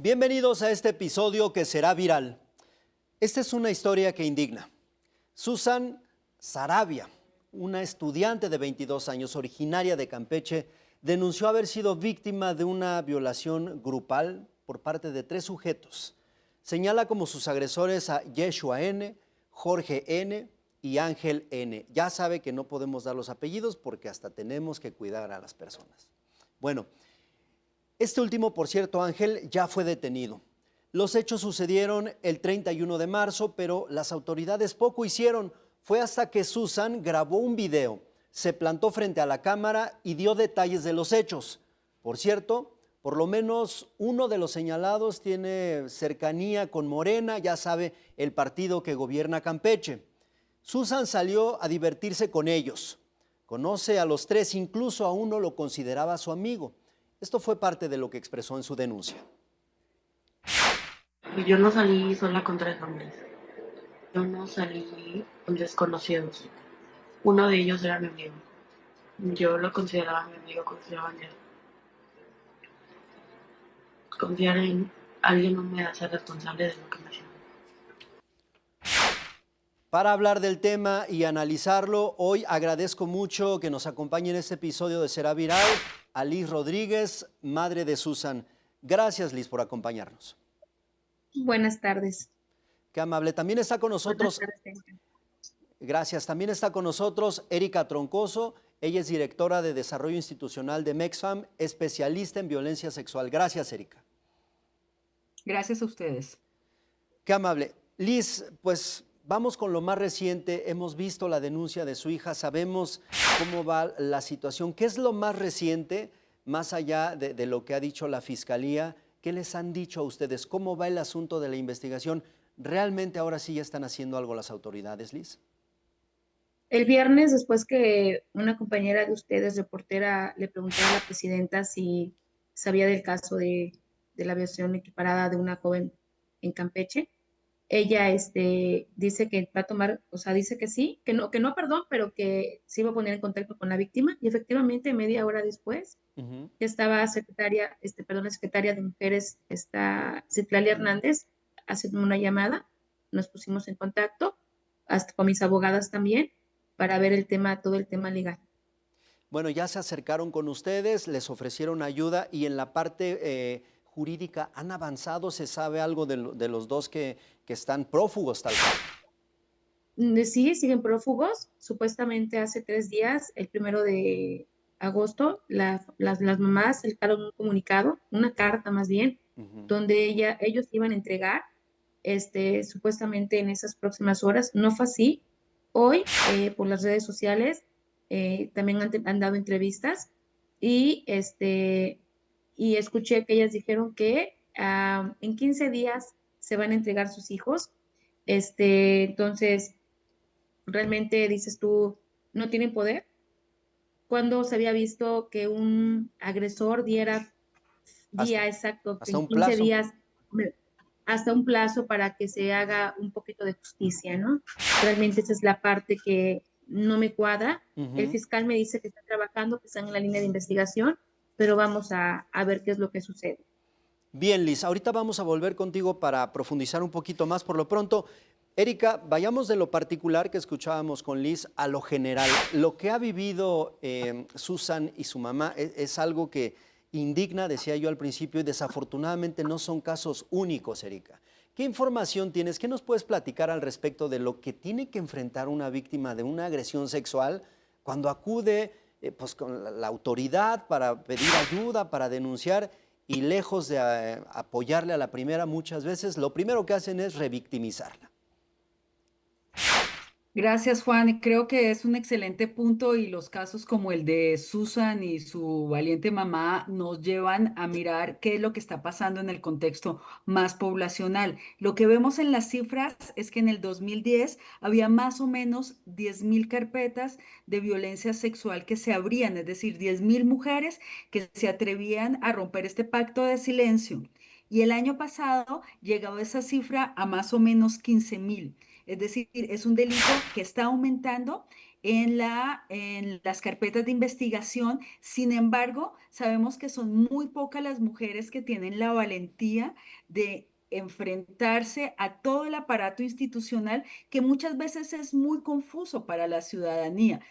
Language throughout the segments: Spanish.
Bienvenidos a este episodio que será viral. Esta es una historia que indigna. Susan Sarabia, una estudiante de 22 años originaria de Campeche, denunció haber sido víctima de una violación grupal por parte de 3 sujetos. Señala como sus agresores a Yeshua N., Jorge N. y Ángel N. Ya sabe que no podemos dar los apellidos porque hasta tenemos que cuidar a las personas. Bueno, este último, por cierto, Ángel, ya fue detenido. Los hechos sucedieron el 31 de marzo, pero las autoridades poco hicieron. Fue hasta que Susan grabó un video, se plantó frente a la cámara y dio detalles de los hechos. Por cierto, por lo menos uno de los señalados tiene cercanía con Morena, ya sabe, el partido que gobierna Campeche. Susan salió a divertirse con ellos. Conoce a los 3, incluso a uno lo consideraba su amigo. Esto fue parte de lo que expresó en su denuncia. Yo no salí sola con 3 hombres. Yo no salí con desconocidos. Uno de ellos era mi amigo. Yo lo consideraba mi amigo, confiaba en él. Confiar en alguien no me hace responsable de lo que me hacía. Para hablar del tema y analizarlo, hoy agradezco mucho que nos acompañe en este episodio de Será Viral a Liz Rodríguez, madre de Susan. Gracias, Liz, por acompañarnos. Buenas tardes. Qué amable. También está con nosotros, Buenas tardes. gracias, también está con nosotros Erika Troncoso. Ella es directora de Desarrollo Institucional de MEXFAM, especialista en violencia sexual. Gracias, Erika. Gracias a ustedes. Qué amable. Liz, pues vamos con lo más reciente. Hemos visto la denuncia de su hija, sabemos cómo va la situación. ¿Qué es lo más reciente, más allá de lo que ha dicho la Fiscalía? ¿Qué les han dicho a ustedes? ¿Cómo va el asunto de la investigación? ¿Realmente ahora sí ya están haciendo algo las autoridades, Liz? El viernes, después que una compañera de ustedes, reportera, le preguntó a la presidenta si sabía del caso de la violación equiparada de una joven en Campeche, ella dice que va a tomar, o sea, dice que no, perdón, pero que se iba a poner en contacto con la víctima y efectivamente media hora después ya estaba la secretaria de Mujeres, Citlali Hernández, haciendo una llamada, nos pusimos en contacto, hasta con mis abogadas también, para ver todo el tema legal. Bueno, ya se acercaron con ustedes, les ofrecieron ayuda y en la parte jurídica, ¿han avanzado? ¿Se sabe algo de los dos que están prófugos tal cual? Sí, siguen prófugos. Supuestamente hace 3 días, el 1 de agosto, las mamás sacaron un comunicado, una carta más bien, donde ellos iban a entregar, supuestamente en esas próximas horas. No fue así. Hoy, por las redes sociales, también han dado entrevistas y, y escuché que ellas dijeron que en 15 días se van a entregar sus hijos. Entonces, realmente dices tú, no tienen poder. ¿Cuándo se había visto que un agresor diera día exacto, que Hasta en un 15 plazo. días, hasta un plazo para que se haga un poquito de justicia, ¿no? Realmente esa es la parte que no me cuadra. El fiscal me dice que está trabajando, que están en la línea de investigación, pero vamos a ver qué es lo que sucede. Bien, Liz, ahorita vamos a volver contigo para profundizar un poquito más. Por lo pronto, Erika, vayamos de lo particular que escuchábamos con Liz a lo general. Lo que ha vivido Susan y su mamá es algo que indigna, decía yo al principio, y desafortunadamente no son casos únicos, Erika. ¿Qué información tienes? ¿Qué nos puedes platicar al respecto de lo que tiene que enfrentar una víctima de una agresión sexual cuando acude pues, con la autoridad para pedir ayuda, para denunciar? Y lejos de apoyarle a la primera, muchas veces lo primero que hacen es revictimizarla. Gracias, Juan. Creo que es un excelente punto y los casos como el de Susan y su valiente mamá nos llevan a mirar qué es lo que está pasando en el contexto más poblacional. Lo que vemos en las cifras es que en el 2010 había más o menos 10.000 carpetas de violencia sexual que se abrían, es decir, 10.000 mujeres que se atrevían a romper este pacto de silencio. Y el año pasado llegó esa cifra a más o menos 15.000. Es decir, es un delito que está aumentando en las carpetas de investigación. Sin embargo, sabemos que son muy pocas las mujeres que tienen la valentía de enfrentarse a todo el aparato institucional que muchas veces es muy confuso para la ciudadanía.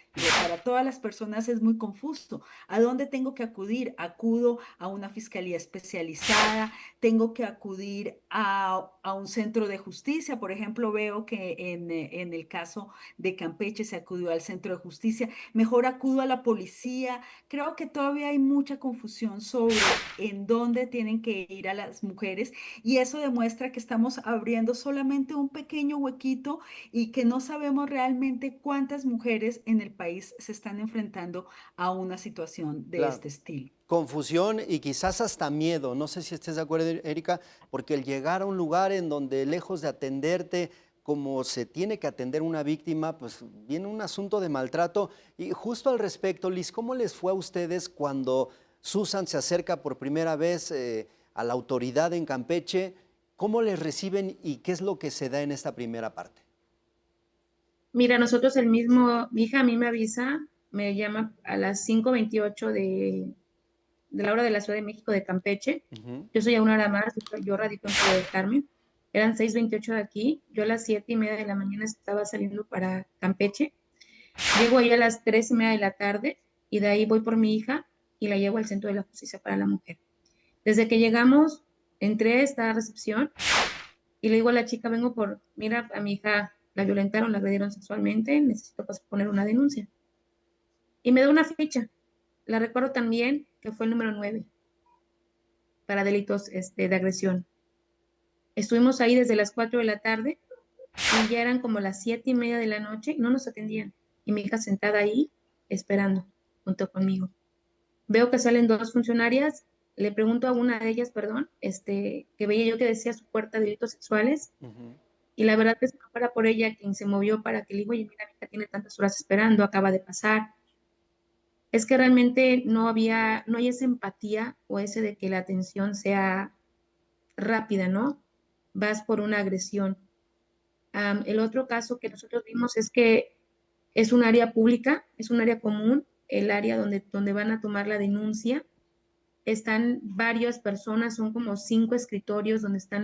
Para todas las personas es muy confuso. ¿A dónde tengo que acudir? Acudo a una fiscalía especializada, tengo que acudir a un centro de justicia. Por ejemplo, veo que en el caso de Campeche se acudió al centro de justicia. Mejor acudo a la policía. Creo que todavía hay mucha confusión sobre en dónde tienen que ir a las mujeres y eso demuestra que estamos abriendo solamente un pequeño huequito y que no sabemos realmente cuántas mujeres en el país se están enfrentando a una situación de Claro. este estilo. Confusión y quizás hasta miedo. No sé si estés de acuerdo, Erika, porque el llegar a un lugar en donde lejos de atenderte como se tiene que atender una víctima, pues viene un asunto de maltrato. Y justo al respecto, Liz, ¿cómo les fue a ustedes cuando Susan se acerca por primera vez a la autoridad en Campeche? ¿Cómo les reciben y qué es lo que se da en esta primera parte? Mira, nosotros mi hija a mí me avisa, me llama a las 5:28 de la hora de la Ciudad de México de Campeche. Ujú. Yo soy a una hora más, yo radico en Playa del Carmen. Eran 6:28 de aquí. Yo a las 7:30 de la mañana estaba saliendo para Campeche. Llego ahí a las 3:30 de la tarde y de ahí voy por mi hija y la llevo al Centro de la Justicia para la Mujer. Desde que llegamos, entré a esta recepción y le digo a la chica, mira, a mi hija la violentaron, la agredieron sexualmente, necesito poner una denuncia. Y me da una ficha. La recuerdo también que fue el número 9 para delitos de agresión. Estuvimos ahí desde las 4 de la tarde y ya eran como las 7:30 de la noche y no nos atendían. Y mi hija sentada ahí esperando junto conmigo. Veo que salen dos funcionarias, le pregunto a una de ellas, perdón, que veía yo que decía su puerta de delitos sexuales, Ujú. y la verdad es que no fuera por ella quien se movió para que le diga, oye, mira, mi hija tiene tantas horas esperando, acaba de pasar. Es que realmente no hay esa empatía o ese de que la atención sea rápida, ¿no? Vas por una agresión. El otro caso que nosotros vimos es que es un área pública, es un área común, el área donde van a tomar la denuncia. Están varias personas, son como 5 escritorios donde están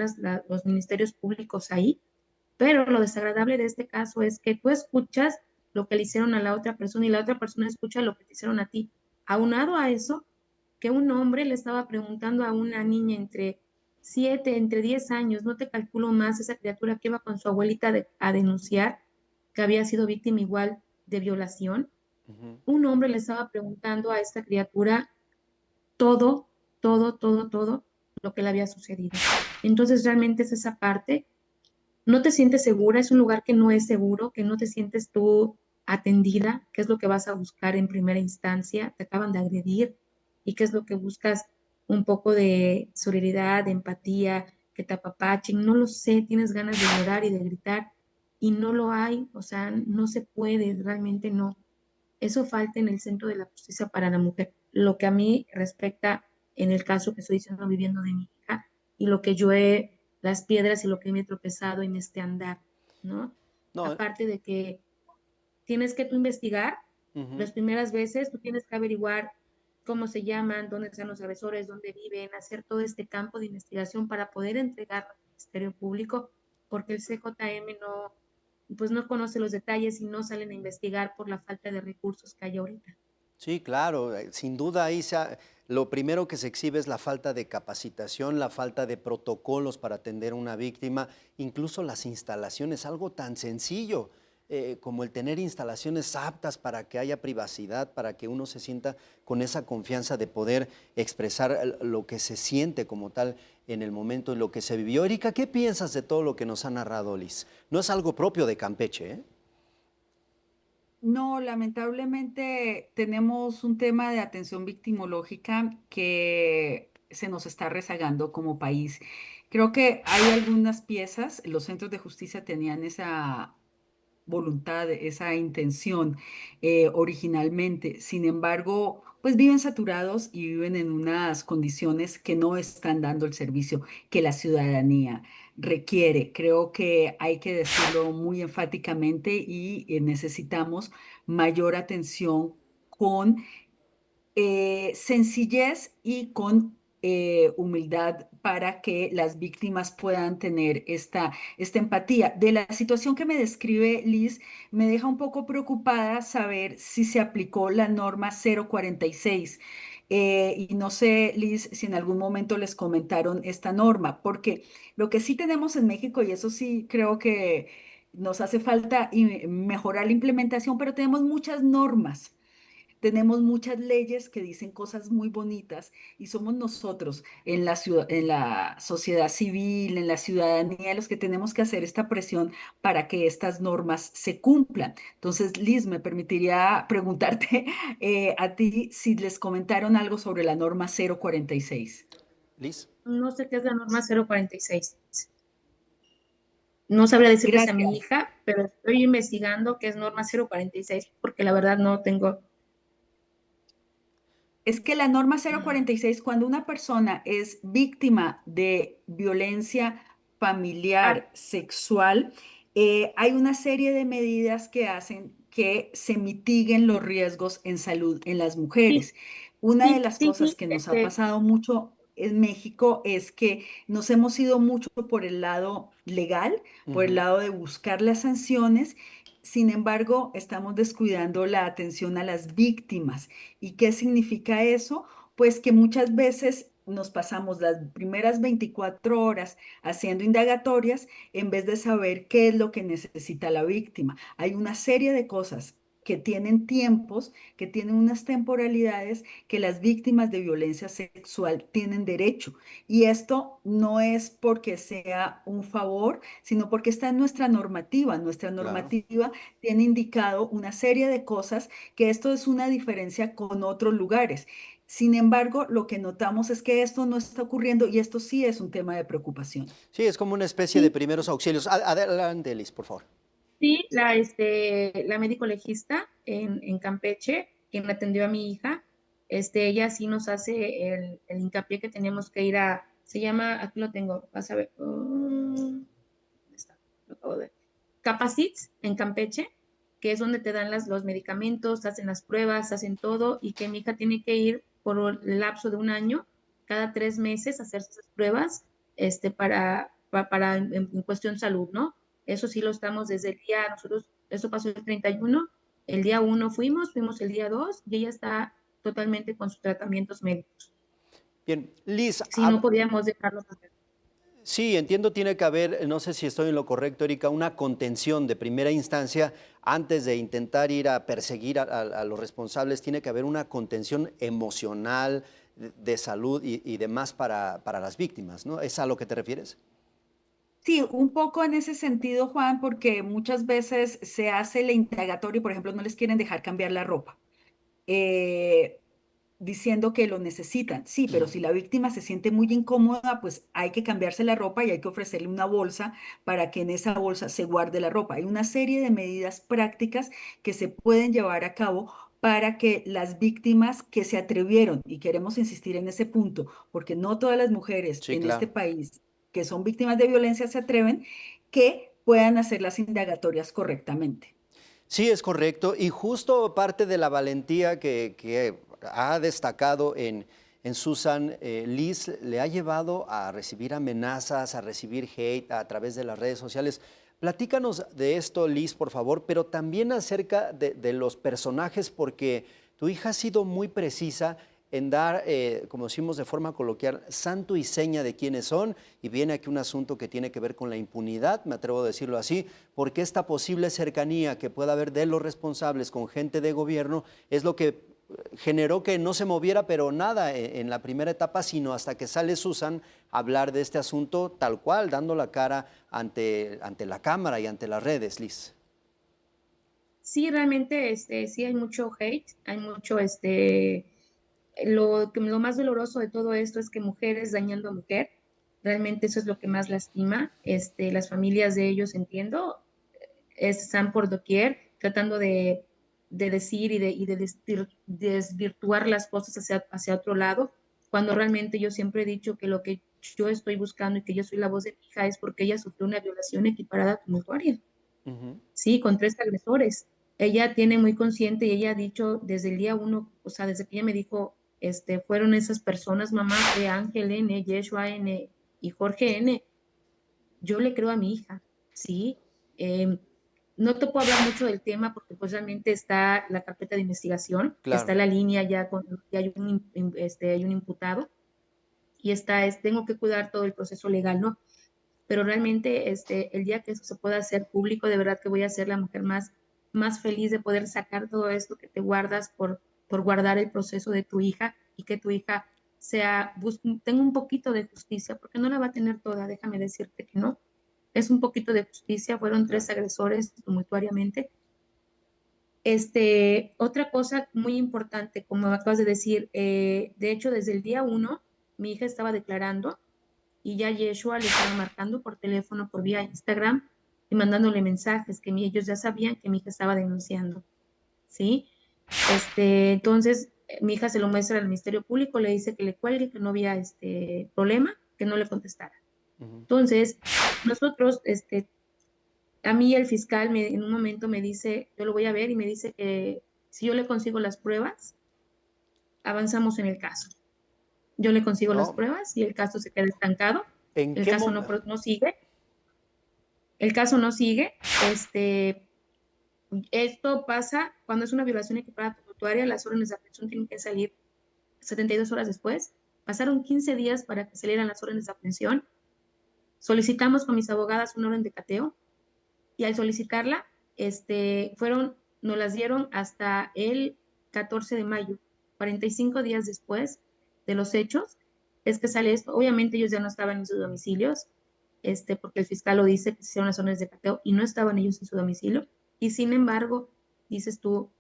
los ministerios públicos ahí, pero lo desagradable de este caso es que tú escuchas lo que le hicieron a la otra persona y la otra persona escucha lo que te hicieron a ti. Aunado a eso, que un hombre le estaba preguntando a una niña entre 10 años, no te calculo más, esa criatura que iba con su abuelita a denunciar que había sido víctima igual de violación. Ujú. Un hombre le estaba preguntando a esta criatura todo, todo lo que le había sucedido. Entonces realmente es esa parte, no te sientes segura, es un lugar que no es seguro, que no te sientes tú atendida, qué es lo que vas a buscar en primera instancia, te acaban de agredir y qué es lo que buscas, un poco de solidaridad, de empatía, que te apapachen, no lo sé, tienes ganas de llorar y de gritar y no lo hay, o sea, no se puede, realmente no. Eso falta en el Centro de la Justicia para la Mujer. Lo que a mí respecta en el caso que estoy diciendo viviendo de mi hija y lo que las piedras y lo que me he tropezado en este andar, ¿no? No, Aparte de que tienes que tú investigar, ujú. las primeras veces tú tienes que averiguar cómo se llaman, dónde están los agresores, dónde viven, hacer todo este campo de investigación para poder entregarlo al Ministerio Público, porque el CJM pues no conoce los detalles y no salen a investigar por la falta de recursos que hay ahorita. Sí, claro, sin duda lo primero que se exhibe es la falta de capacitación, la falta de protocolos para atender a una víctima, incluso las instalaciones, algo tan sencillo como el tener instalaciones aptas para que haya privacidad, para que uno se sienta con esa confianza de poder expresar lo que se siente como tal en el momento en lo que se vivió. Erika, ¿qué piensas de todo lo que nos ha narrado Liz? No es algo propio de Campeche, ¿eh? No, lamentablemente tenemos un tema de atención victimológica que se nos está rezagando como país. Creo que hay algunas piezas, los centros de justicia tenían esa voluntad, esa intención originalmente. Sin embargo, pues viven saturados y viven en unas condiciones que no están dando el servicio que la ciudadanía requiere. Creo que hay que decirlo muy enfáticamente y necesitamos mayor atención con sencillez y con humildad para que las víctimas puedan tener esta empatía. De la situación que me describe Liz, me deja un poco preocupada saber si se aplicó la norma 046. Y no sé, Liz, si en algún momento les comentaron esta norma, porque lo que sí tenemos en México, y eso sí creo que nos hace falta mejorar la implementación, pero tenemos muchas normas. Tenemos muchas leyes que dicen cosas muy bonitas y somos nosotros en la ciudad, en la sociedad civil, en la ciudadanía, los que tenemos que hacer esta presión para que estas normas se cumplan. Entonces, Liz, me permitiría preguntarte a ti si les comentaron algo sobre la norma 046. Liz. No sé qué es la norma 046. No sabría decirles a mi Gracias. hija, pero estoy investigando qué es norma 046 porque la verdad no tengo. Es que la norma 046, cuando una persona es víctima de violencia Ah, familiar, sexual, hay una serie de medidas que hacen que se mitiguen los riesgos en salud en las sí, mujeres. Una de sí, las sí, cosas sí, que nos ha pasado mucho en México es que nos hemos ido mucho por el lado legal, por el Ujú. lado de buscar las sanciones. Sin embargo, estamos descuidando la atención a las víctimas. ¿Y qué significa eso? Pues que muchas veces nos pasamos las primeras 24 horas haciendo indagatorias en vez de saber qué es lo que necesita la víctima. Hay una serie de cosas que tienen tiempos, que tienen unas temporalidades que las víctimas de violencia sexual tienen derecho. Y esto no es porque sea un favor, sino porque está en nuestra normativa. Nuestra Claro. normativa tiene indicado una serie de cosas que esto es una diferencia con otros lugares. Sin embargo, lo que notamos es que esto no está ocurriendo y esto sí es un tema de preocupación. Sí, es como una especie de sí, primeros auxilios. Adelante, Liz, por favor. sí, la médico legista en Campeche, quien me atendió a mi hija, ella sí nos hace el hincapié que tenemos que ir se llama, aquí lo tengo, vas a ver, ¿dónde está? Lo acabo de ver. Capacits en Campeche, que es donde te dan los medicamentos, hacen las pruebas, hacen todo, y que mi hija tiene que ir por el lapso de un año, cada 3 meses, a hacerse esas pruebas, para en cuestión salud, ¿no? Eso sí lo estamos desde el día, nosotros, eso pasó el 31, el día 1 fuimos el día 2 y ella está totalmente con sus tratamientos médicos. Bien, Liz, Si no podíamos dejarlo hacer. sí, entiendo, tiene que haber, no sé si estoy en lo correcto, Erika, una contención de primera instancia antes de intentar ir a perseguir a los responsables, tiene que haber una contención emocional, de salud y demás para las víctimas, ¿no? ¿Es a lo que te refieres? Sí, un poco en ese sentido, Juan, porque muchas veces se hace el indagatorio y, por ejemplo, no les quieren dejar cambiar la ropa. eh, Diciendo que lo necesitan. Sí, pero si la víctima se siente muy incómoda, pues hay que cambiarse la ropa y hay que ofrecerle una bolsa para que en esa bolsa se guarde la ropa. Hay una serie de medidas prácticas que se pueden llevar a cabo para que las víctimas que se atrevieron, y queremos insistir en ese punto, porque no todas las mujeres Sí, en este claro. país que son víctimas de violencia se atreven, que puedan hacer las indagatorias correctamente. Sí, es correcto. Y justo parte de la valentía que ha destacado en Susan, Liz le ha llevado a recibir amenazas, a recibir hate a través de las redes sociales. Platícanos de esto, Liz, por favor, pero también acerca de los personajes, porque tu hija ha sido muy precisa en dar, como decimos de forma coloquial, santo y seña de quiénes son, y viene aquí un asunto que tiene que ver con la impunidad, me atrevo a decirlo así, porque esta posible cercanía que pueda haber de los responsables con gente de gobierno es lo que generó que no se moviera, pero nada en la primera etapa, sino hasta que sale Susan a hablar de este asunto tal cual, dando la cara ante la cámara y ante las redes, Liz. Sí, realmente, sí hay mucho hate, hay mucho, lo más doloroso de todo esto es que mujeres dañando a mujer, realmente eso es lo que más lastima, las familias de ellos entiendo, están por doquier tratando de decir y de desvirtuar las cosas hacia otro lado, cuando realmente yo siempre he dicho que lo que yo estoy buscando y que yo soy la voz de mi hija es porque ella sufrió una violación equiparada tumultuaria, Ujú. sí, con 3 agresores. Ella tiene muy consciente y ella ha dicho desde el día uno, o sea, desde que ella me dijo, fueron esas personas, mamá, fue Ángel N, Yeshua N y Jorge N. Yo le creo a mi hija, ¿sí? Eh, no te puedo hablar mucho del tema porque pues realmente está la carpeta de investigación, está Claro. la línea ya ya hay un imputado y tengo que cuidar todo el proceso legal, ¿no? Pero realmente el día que eso se pueda hacer público, de verdad que voy a ser la mujer más feliz de poder sacar todo esto que te guardas por guardar el proceso de tu hija y que tu hija tenga un poquito de justicia, porque no la va a tener toda, déjame decirte que no. Es un poquito de justicia, fueron Claro. 3 agresores tumultuariamente. Otra cosa muy importante, como acabas de decir, de hecho, desde el día uno, mi hija estaba declarando y ya Yeshua le estaba marcando por teléfono, por vía Instagram y mandándole mensajes que ellos ya sabían que mi hija estaba denunciando, ¿sí? Entonces, mi hija se lo muestra al Ministerio Público, le dice que le cuelgue, que no había problema, que no le contestara. Ujú. Entonces, nosotros, a mí el fiscal en un momento me dice, yo lo voy a ver y me dice que si yo le consigo las pruebas, avanzamos en el caso. Yo le consigo las Oh, pruebas y el caso se queda estancado, ¿en el qué caso momento? no sigue, el caso no sigue. Esto pasa cuando es una violación equiparada tumultuaria, las órdenes de aprehensión tienen que salir 72 horas después. Pasaron 15 días para que salieran las órdenes de aprehensión. Solicitamos con mis abogadas una orden de cateo y al solicitarla, nos las dieron hasta el 14 de mayo, 45 días después de los hechos, es que sale esto. Obviamente ellos ya no estaban en sus domicilios, porque el fiscal lo dice que se hicieron las órdenes de cateo y no estaban ellos en su domicilio. Y sin embargo, dices tú,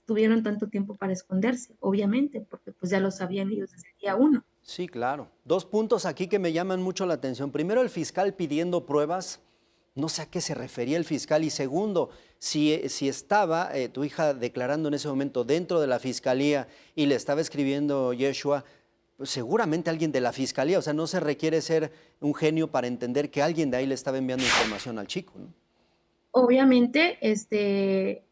tuvieron tanto tiempo para esconderse, obviamente, porque pues ya lo sabían ellos desde el día uno. Sí, claro. Dos puntos aquí que me llaman mucho la atención. Primero, el fiscal pidiendo pruebas. No sé a qué se refería el fiscal. Y segundo, si estaba tu hija declarando en ese momento dentro de la fiscalía y le estaba escribiendo Yeshua, pues seguramente alguien de la fiscalía, o sea, no se requiere ser un genio para entender que alguien de ahí le estaba enviando información al chico, ¿no? Obviamente,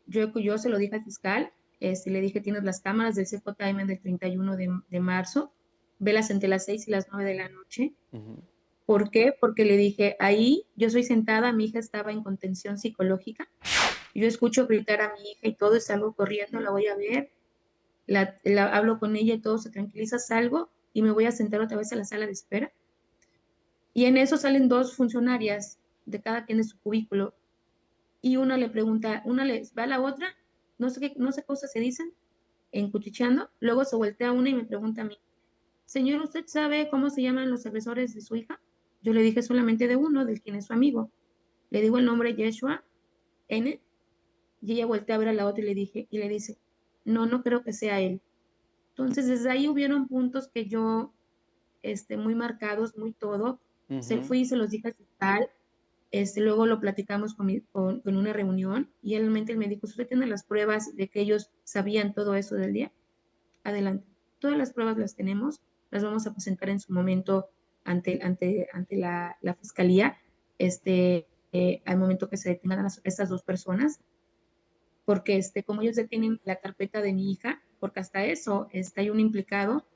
yo se lo dije al fiscal, le dije, tienes las cámaras del CJM del 31 de marzo, velas entre las 6 y las 9 de la noche. Ujú. ¿Por qué? Porque le dije, ahí yo soy sentada, mi hija estaba en contención psicológica, yo escucho gritar a mi hija y todo, y salgo corriendo, la voy a ver, hablo con ella y todo se tranquiliza, salgo y me voy a sentar otra vez a la sala de espera. Y en eso salen 2 funcionarias de cada quien de su cubículo y una le pregunta, una le va a la otra, no sé qué cosas se dicen, encuchicheando, luego se voltea una y me pregunta a mí, señor, ¿usted sabe cómo se llaman los agresores de su hija? Yo le dije solamente de uno, del quien es su amigo. Le digo el nombre Yeshua N, y ella voltea a ver a la otra y le dice, no, no creo que sea él. Entonces, desde ahí hubieron puntos que yo, muy marcados, muy todo. Se Ujú. fui y se los dije al fiscal. Luego lo platicamos con una reunión y realmente él me dijo, ¿usted tiene las pruebas de que ellos sabían todo eso del día? Adelante. Todas las pruebas las tenemos, las vamos a presentar en su momento ante la fiscalía, al momento que se detengan a estas 2 personas, porque como ellos ya tienen la carpeta de mi hija, porque hasta eso hay un implicado,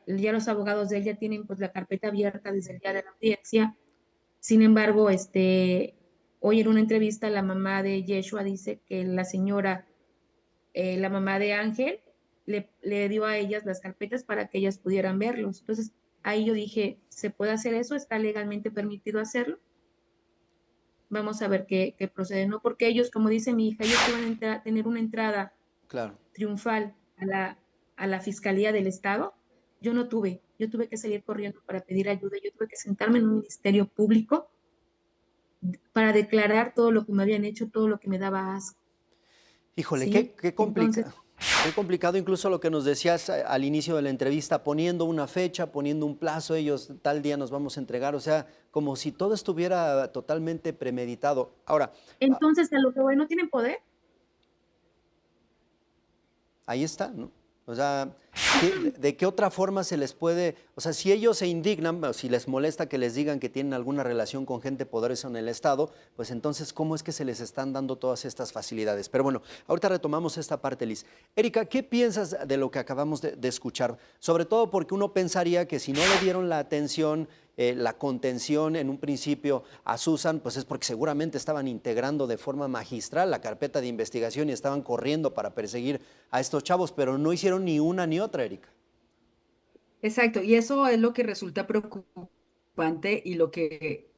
ya los abogados de él ya tienen pues la carpeta abierta desde el día de la audiencia. Sin embargo, hoy en una entrevista la mamá de Yeshua dice que la señora, la mamá de Ángel, le dio a ellas las carpetas para que ellas pudieran verlos. Entonces, ahí yo dije, ¿se puede hacer eso? ¿Está legalmente permitido hacerlo? Vamos a ver qué procede, ¿no? Porque ellos, como dice mi hija, ellos iban a tener una entrada Claro. triunfal a la Fiscalía del Estado. Yo no tuve, yo tuve que salir corriendo para pedir ayuda, yo tuve que sentarme en un ministerio público para declarar todo lo que me habían hecho, todo lo que me daba asco, Híjole, ¿sí? qué Entonces, complicado. Qué complicado, incluso lo que nos decías al inicio de la entrevista, poniendo una fecha, poniendo un plazo, ellos tal día nos vamos a entregar, o sea, como si todo estuviera totalmente premeditado. Ahora, Entonces, a lo que voy, ¿no tienen poder? ahí está, ¿no? O sea, ¿de qué otra forma se les puede, o sea, si ellos se indignan, o si les molesta que les digan que tienen alguna relación con gente poderosa en el Estado, pues entonces, ¿cómo es que se les están dando todas estas facilidades? Pero bueno, ahorita retomamos esta parte, Liz. Erika, ¿qué piensas de lo que acabamos de escuchar? Sobre todo porque uno pensaría que si no le dieron la atención, la contención en un principio a Susan, pues es porque seguramente estaban integrando de forma magistral la carpeta de investigación y estaban corriendo para perseguir a estos chavos, pero no hicieron ni una ni otra, Erika. Exacto, y eso es lo que resulta preocupante y lo que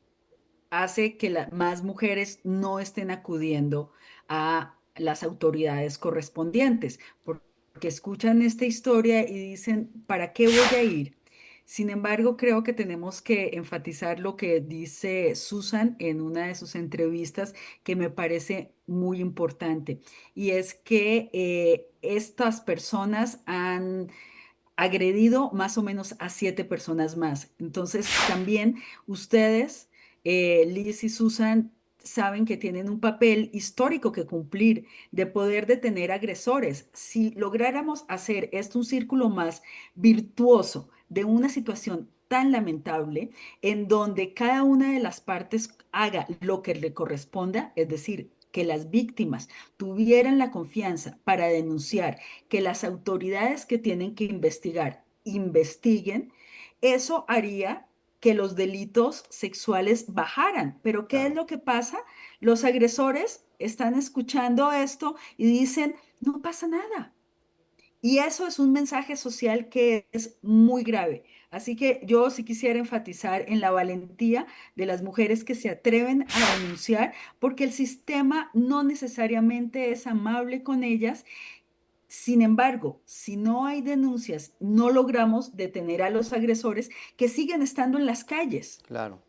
hace que más mujeres no estén acudiendo a las autoridades correspondientes, porque escuchan esta historia y dicen, ¿para qué voy a ir? Sin embargo, creo que tenemos que enfatizar lo que dice Susan en una de sus entrevistas que me parece muy importante, y es que estas personas han agredido más o menos a 7 personas más. Entonces, también ustedes, Liz y Susan, saben que tienen un papel histórico que cumplir de poder detener agresores. Si lográramos hacer esto un círculo más virtuoso de una situación tan lamentable, en donde cada una de las partes haga lo que le corresponda, es decir, que las víctimas tuvieran la confianza para denunciar, que las autoridades que tienen que investigar investiguen, eso haría que los delitos sexuales bajaran. Pero ¿qué es Claro. lo que pasa? Los agresores están escuchando esto y dicen, no pasa nada. Y eso es un mensaje social que es muy grave. Así que yo sí quisiera enfatizar en la valentía de las mujeres que se atreven a denunciar, porque el sistema no necesariamente es amable con ellas. Sin embargo, si no hay denuncias, no logramos detener a los agresores que siguen estando en las calles. Claro.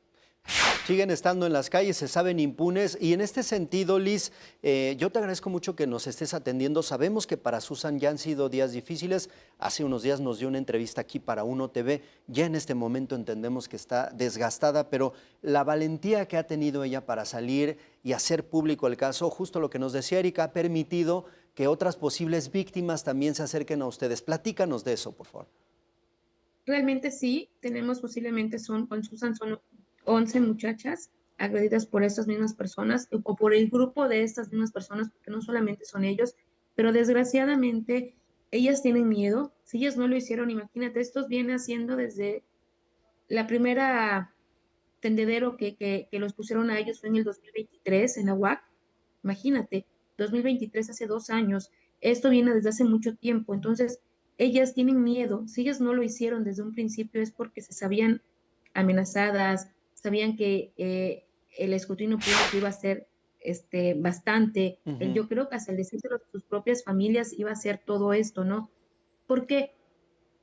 Siguen estando en las calles, se saben impunes y en este sentido, Liz, yo te agradezco mucho que nos estés atendiendo. Sabemos que para Susan ya han sido días difíciles. Hace unos días nos dio una entrevista aquí para Uno TV. Ya en este momento entendemos que está desgastada, pero la valentía que ha tenido ella para salir y hacer público el caso, justo lo que nos decía Erika, ha permitido que otras posibles víctimas también se acerquen a ustedes. Platícanos de eso, por favor. Realmente sí, tenemos posiblemente con Susan son 11 muchachas agredidas por estas mismas personas o por el grupo de estas mismas personas, porque no solamente son ellos, pero desgraciadamente ellas tienen miedo. Si ellas no lo hicieron, imagínate, estos viene haciendo desde la primera tendedero que los pusieron a ellos fue en el 2023 en la UAC. Imagínate, 2023 hace 2 años. Esto viene desde hace mucho tiempo. Entonces, ellas tienen miedo. Si ellas no lo hicieron desde un principio es porque se sabían amenazadas, sabían que el escrutinio público iba a ser bastante. Ujú. Yo creo que hasta el decírselo a sus propias familias iba a ser todo esto, ¿no? Porque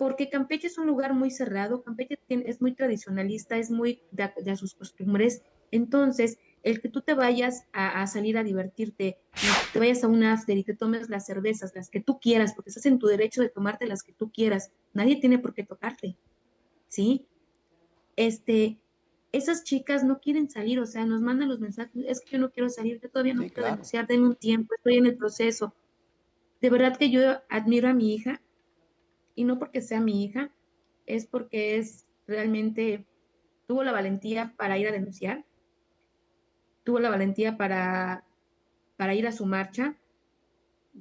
porque Campeche es un lugar muy cerrado, Campeche es muy tradicionalista, es muy de sus costumbres. Entonces, el que tú te vayas a salir a divertirte, y te vayas a un after y te tomes las cervezas, las que tú quieras, porque estás en tu derecho de tomarte las que tú quieras, nadie tiene por qué tocarte, ¿sí? Este, esas chicas no quieren salir, o sea, nos mandan los mensajes, es que yo no quiero salir, yo todavía no Sí, quiero claro. denunciar, denme un tiempo, estoy en el proceso. De verdad que yo admiro a mi hija, y no porque sea mi hija, es porque es realmente, tuvo la valentía para ir a denunciar, tuvo la valentía para ir a su marcha,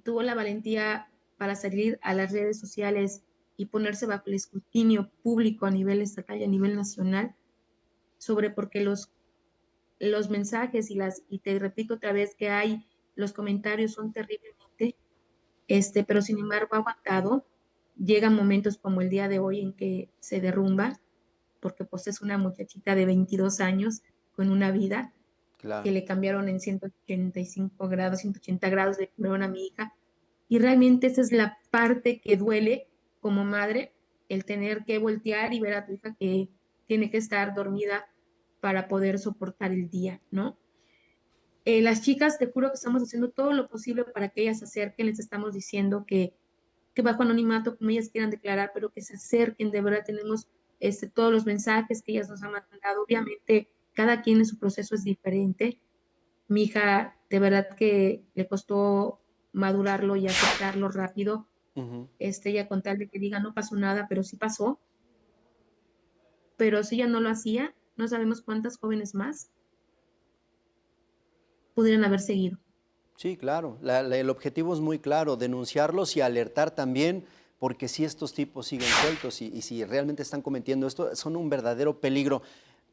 tuvo la valentía para salir a las redes sociales y ponerse bajo el escrutinio público a nivel estatal y a nivel nacional sobre porque los mensajes y te repito otra vez que hay, los comentarios son terriblemente, pero sin embargo ha aguantado. Llegan momentos como el día de hoy en que se derrumba, porque pues es una muchachita de 22 años con una vida que Claro. le cambiaron en 185 grados, 180 grados, le cambiaron a mi hija. Y realmente esa es la parte que duele como madre, el tener que voltear y ver a tu hija que tiene que estar dormida para poder soportar el día, ¿no? Las chicas, te juro que estamos haciendo todo lo posible para que ellas se acerquen, les estamos diciendo que que bajo anonimato, como ellas quieran declarar, pero que se acerquen, de verdad tenemos todos los mensajes que ellas nos han mandado. Obviamente, cada quien en su proceso es diferente. Mi hija, de verdad que le costó madurarlo y aceptarlo rápido. Ujú. Ella con tal de que diga no pasó nada, pero sí pasó. Pero si ella no lo hacía, no sabemos cuántas jóvenes más pudieran haber seguido. Sí, claro. El objetivo es muy claro, denunciarlos y alertar también, porque si estos tipos siguen sueltos y si realmente están cometiendo esto, son un verdadero peligro.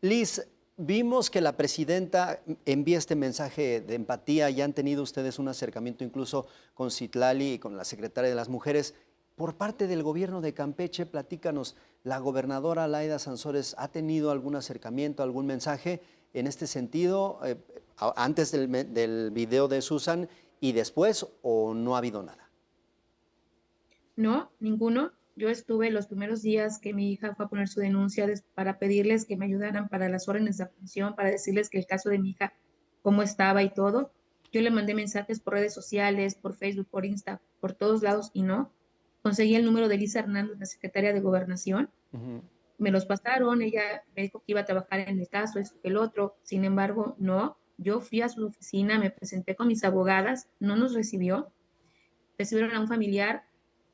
Liz, vimos que la presidenta envía este mensaje de empatía, ya han tenido ustedes un acercamiento incluso con Citlali y con la secretaria de las Mujeres. Por parte del gobierno de Campeche, platícanos, ¿la gobernadora Laida Sansores ha tenido algún acercamiento, algún mensaje en este sentido? Antes del video de Susan y después, o no ha habido nada? No, ninguno. Yo estuve los primeros días que mi hija fue a poner su denuncia para pedirles que me ayudaran para las órdenes de aprehensión, para decirles que el caso de mi hija, cómo estaba y todo. Yo le mandé mensajes por redes sociales, por Facebook, por Insta, por todos lados y no. Conseguí el número de Elisa Hernández, la secretaria de Gobernación. Ujú. Me los pasaron, ella me dijo que iba a trabajar en el caso, esto que el otro. Sin embargo, no. Yo fui a su oficina, me presenté con mis abogadas, no nos recibió. Recibieron a un familiar,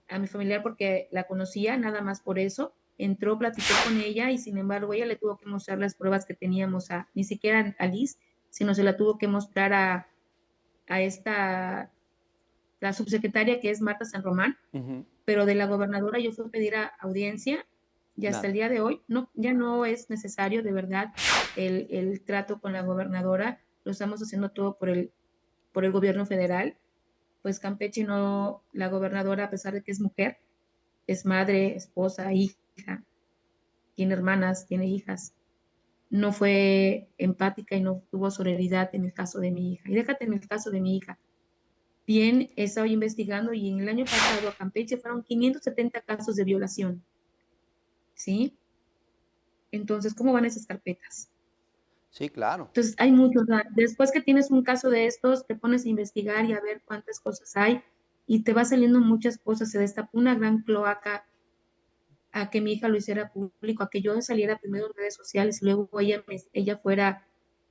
a mi familiar porque la conocía, nada más por eso. Entró, platicó con ella y sin embargo ella le tuvo que mostrar las pruebas que teníamos ni siquiera a Liz, sino se la tuvo que mostrar a la subsecretaria que es Marta San Román, Ujú. pero de la gobernadora yo fui a pedir audiencia y hasta el Nada. día de hoy no, ya no es necesario de verdad el trato con la gobernadora, lo estamos haciendo todo por el gobierno federal. Pues Campeche no, la gobernadora, a pesar de que es mujer, es madre, esposa, hija, tiene hermanas, tiene hijas, no fue empática y no tuvo sororidad en el caso de mi hija. Y déjate en el caso de mi hija. Bien, he estado investigando y en el año pasado a Campeche fueron 570 casos de violación, ¿sí? Entonces, ¿cómo van esas carpetas? Sí, claro. Entonces, hay muchos. Después que tienes un caso de estos, te pones a investigar y a ver cuántas cosas hay y te va saliendo muchas cosas. Se destapó una gran cloaca a que mi hija lo hiciera público, a que yo saliera primero en redes sociales y luego ella fuera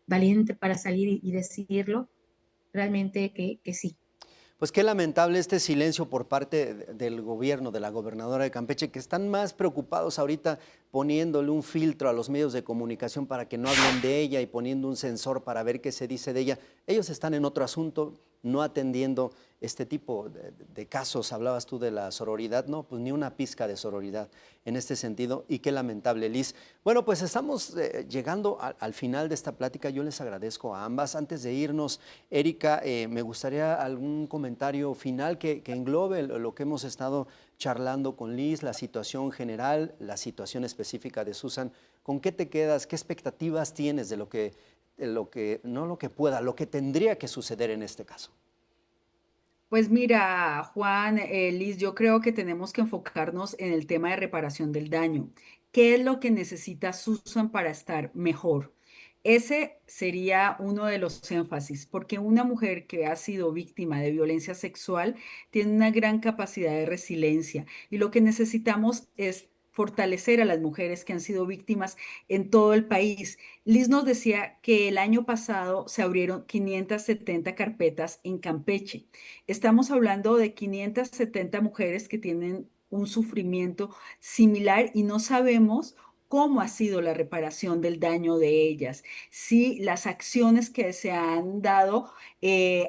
valiente para salir y decirlo. Realmente que sí. Pues qué lamentable este silencio por parte del gobierno, de la gobernadora de Campeche, que están más preocupados ahorita poniéndole un filtro a los medios de comunicación para que no hablen de ella y poniendo un sensor para ver qué se dice de ella. Ellos están en otro asunto, no atendiendo este tipo de casos. Hablabas tú de la sororidad, no, pues ni una pizca de sororidad en este sentido, y qué lamentable, Liz. Bueno, pues estamos llegando al final de esta plática. Yo les agradezco a ambas. Antes de irnos, Erika, me gustaría algún comentario final que englobe lo que hemos estado charlando con Liz, la situación general, la situación específica de Susan. ¿Con qué te quedas? ¿Qué expectativas tienes de lo que, no lo que pueda, lo que tendría que suceder en este caso? Pues mira, Juan, Liz, yo creo que tenemos que enfocarnos en el tema de reparación del daño. ¿Qué es lo que necesita Susan para estar mejor? Ese sería uno de los énfasis, porque una mujer que ha sido víctima de violencia sexual tiene una gran capacidad de resiliencia y lo que necesitamos es fortalecer a las mujeres que han sido víctimas en todo el país. Liz nos decía que el año pasado se abrieron 570 carpetas en Campeche. Estamos hablando de 570 mujeres que tienen un sufrimiento similar y no sabemos cómo ha sido la reparación del daño de ellas, si las acciones que se han dado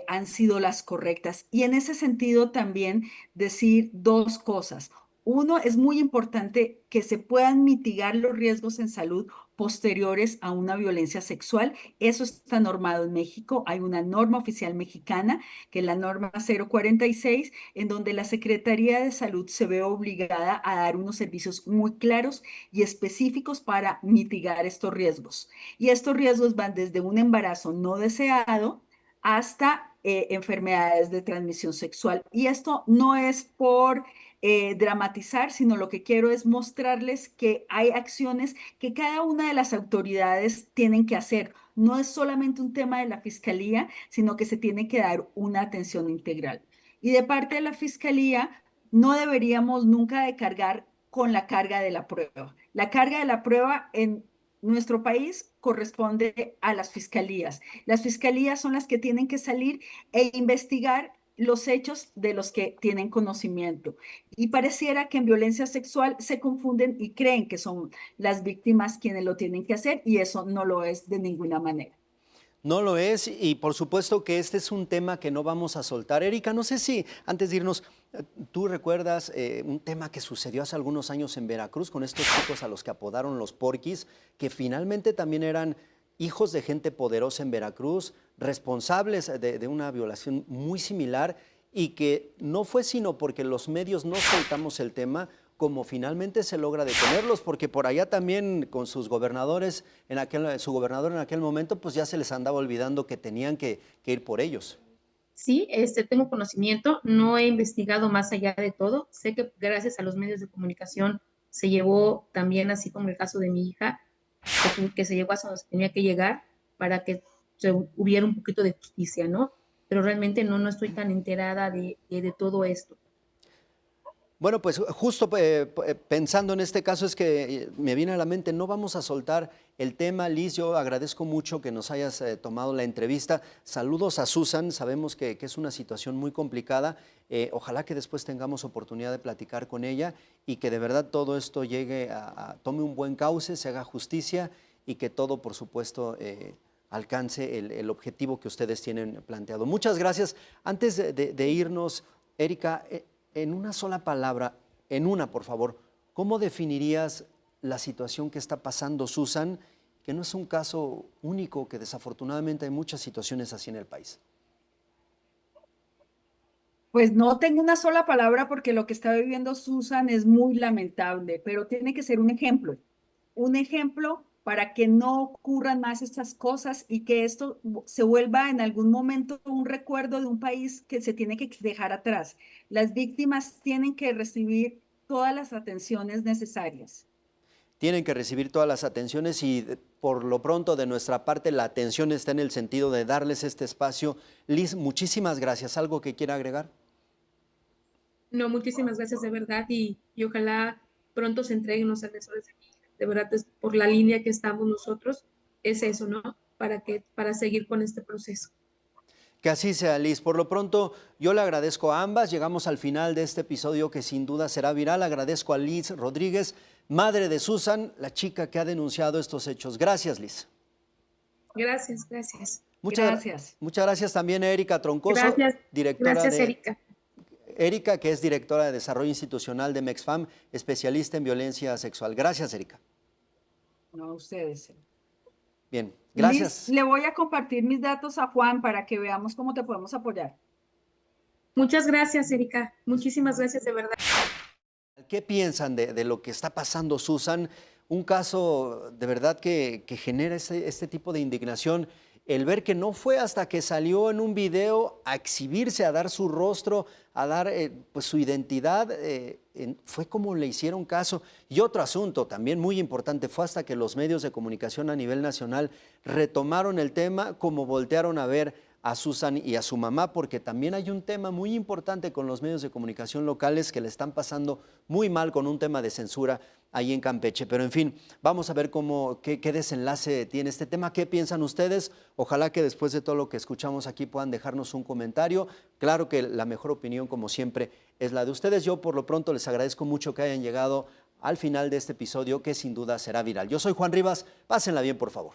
han sido las correctas. Y en ese sentido también decir dos cosas. Uno, es muy importante que se puedan mitigar los riesgos en salud posteriores a una violencia sexual. Eso está normado en México. Hay una norma oficial mexicana, que es la norma 046, en donde la Secretaría de Salud se ve obligada a dar unos servicios muy claros y específicos para mitigar estos riesgos. Y estos riesgos van desde un embarazo no deseado hasta enfermedades de transmisión sexual. Y esto no es por dramatizar, sino lo que quiero es mostrarles que hay acciones que cada una de las autoridades tienen que hacer. No es solamente un tema de la fiscalía, sino que se tiene que dar una atención integral. Y de parte de la fiscalía, no deberíamos nunca de cargar con la carga de la prueba. La carga de la prueba en nuestro país corresponde a las fiscalías. Las fiscalías son las que tienen que salir e investigar los hechos de los que tienen conocimiento. Y pareciera que en violencia sexual se confunden y creen que son las víctimas quienes lo tienen que hacer, y eso no lo es de ninguna manera. No lo es, y por supuesto que este es un tema que no vamos a soltar. Erika, no sé si antes de irnos, tú recuerdas un tema que sucedió hace algunos años en Veracruz con estos chicos a los que apodaron los porquis, que finalmente también eran hijos de gente poderosa en Veracruz, responsables de una violación muy similar, y que no fue sino porque los medios no soltamos el tema como finalmente se logra detenerlos, porque por allá también con sus gobernadores, su gobernador en aquel momento, pues ya se les andaba olvidando que tenían que ir por ellos. Sí, tengo conocimiento, no he investigado más allá de todo. Sé que gracias a los medios de comunicación se llevó también, así como el caso de mi hija, que se llegó hasta donde se tenía que llegar para que hubiera un poquito de justicia, ¿no? Pero realmente no estoy tan enterada de todo esto. Bueno, pues justo pensando en este caso es que me viene a la mente, no vamos a soltar el tema. Liz, yo agradezco mucho que nos hayas tomado la entrevista. Saludos a Susan, sabemos que es una situación muy complicada. Ojalá que después tengamos oportunidad de platicar con ella y que de verdad todo esto llegue tome un buen cauce, se haga justicia y que todo, por supuesto, alcance el objetivo que ustedes tienen planteado. Muchas gracias. Antes de irnos, Erika, en una sola palabra, en una, por favor, ¿cómo definirías la situación que está pasando Susan, que no es un caso único, que desafortunadamente hay muchas situaciones así en el país? Pues no tengo una sola palabra porque lo que está viviendo Susan es muy lamentable, pero tiene que ser un ejemplo para que no ocurran más estas cosas y que esto se vuelva en algún momento un recuerdo de un país que se tiene que dejar atrás. Las víctimas tienen que recibir todas las atenciones necesarias. Tienen que recibir todas las atenciones y por lo pronto de nuestra parte la atención está en el sentido de darles este espacio. Liz, muchísimas gracias. ¿Algo que quiera agregar? No, muchísimas gracias de verdad y ojalá pronto se entreguen los agresores. De verdad, es por la línea que estamos nosotros, es eso, ¿no? Para seguir con este proceso. Que así sea, Liz. Por lo pronto, yo le agradezco a ambas. Llegamos al final de este episodio que sin duda será viral. Agradezco a Liz Rodríguez, madre de Susan, la chica que ha denunciado estos hechos. Gracias, Liz. Gracias, gracias. Muchas gracias también a Erika Troncoso, Gracias, directora gracias, de Erika. Erika, que es directora de Desarrollo Institucional de Mexfam, especialista en violencia sexual. Gracias, Erika. No, ustedes. Bien, gracias. Liz, le voy a compartir mis datos a Juan para que veamos cómo te podemos apoyar. Muchas gracias, Erika. Muchísimas gracias, de verdad. ¿Qué piensan de lo que está pasando, Susan? Un caso de verdad que genera este tipo de indignación. El ver que no fue hasta que salió en un video a exhibirse, a dar su rostro, a dar pues su identidad, fue como le hicieron caso. Y otro asunto también muy importante, fue hasta que los medios de comunicación a nivel nacional retomaron el tema, como voltearon a ver a Susan y a su mamá, porque también hay un tema muy importante con los medios de comunicación locales que le están pasando muy mal con un tema de censura ahí en Campeche. Pero en fin, vamos a ver qué desenlace tiene este tema. ¿Qué piensan ustedes? Ojalá que después de todo lo que escuchamos aquí puedan dejarnos un comentario. Claro que la mejor opinión, como siempre, es la de ustedes. Yo por lo pronto les agradezco mucho que hayan llegado al final de este episodio que sin duda será viral. Yo soy Juan Rivas, pásenla bien por favor.